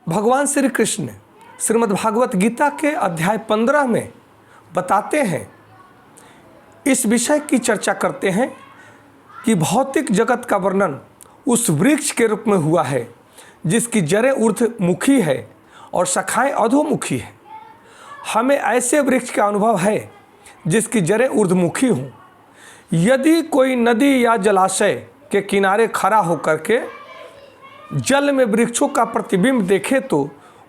भगवान श्री कृष्ण श्रीमद् भागवत गीता के अध्याय 15 में बताते हैं, इस विषय की चर्चा करते हैं कि भौतिक जगत का वर्णन उस वृक्ष के रूप में हुआ है जिसकी जड़ें ऊर्ध्वमुखी है और शाखाएं अधोमुखी है। हमें ऐसे वृक्ष का अनुभव है जिसकी जड़ें ऊर्ध्वमुखी हों। यदि कोई नदी या जलाशय के किनारे खड़ा होकर के जल में वृक्षों का प्रतिबिंब देखे तो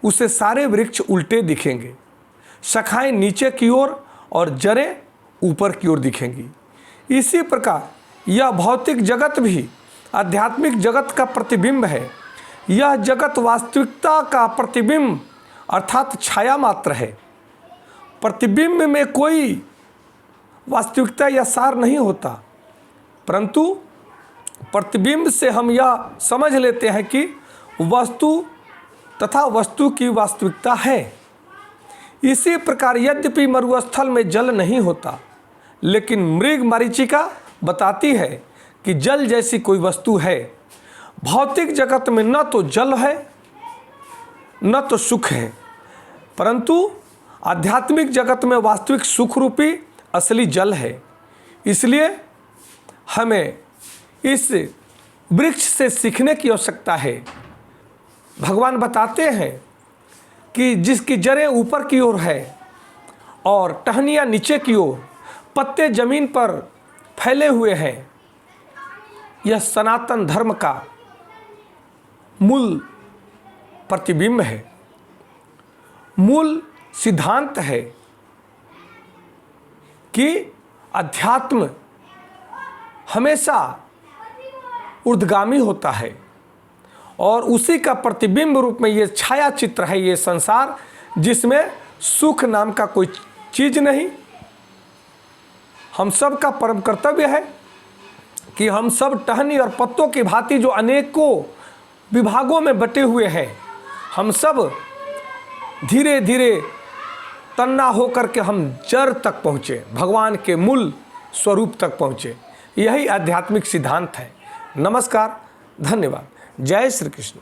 उसे सारे वृक्ष उल्टे दिखेंगे, शाखाएं नीचे की ओर और जड़ें ऊपर की ओर दिखेंगी। इसी प्रकार यह भौतिक जगत भी आध्यात्मिक जगत का प्रतिबिंब है। यह जगत वास्तविकता का प्रतिबिंब अर्थात छाया मात्र है। प्रतिबिंब में कोई वास्तविकता या सार नहीं होता, परंतु प्रतिबिंब से हम यह समझ लेते हैं कि वस्तु तथा वस्तु की वास्तविकता है। इसी प्रकार यद्यपि मरुस्थल में जल नहीं होता, लेकिन मृग मरीचिका बताती है कि जल जैसी कोई वस्तु है। भौतिक जगत में न तो जल है न तो सुख है, परंतु आध्यात्मिक जगत में वास्तविक सुख रूपी असली जल है। इसलिए हमें इस वृक्ष से सीखने की आवश्यकता है। भगवान बताते हैं कि जिसकी जड़ें ऊपर की ओर है और टहनियाँ नीचे की ओर, पत्ते जमीन पर फैले हुए हैं, यह सनातन धर्म का मूल प्रतिबिंब है, मूल सिद्धांत है कि अध्यात्म हमेशा ऊर्ध्वगामी होता है और उसी का प्रतिबिंब रूप में ये छाया चित्र है ये संसार, जिसमें सुख नाम का कोई चीज़ नहीं। हम सब का परम कर्तव्य है कि हम सब टहनी और पत्तों की भांति जो अनेकों विभागों में बटे हुए हैं, हम सब धीरे धीरे तन्ना होकर के हम जड़ तक पहुँचे, भगवान के मूल स्वरूप तक पहुँचे। यही आध्यात्मिक सिद्धांत है। नमस्कार, धन्यवाद। जय श्री कृष्ण।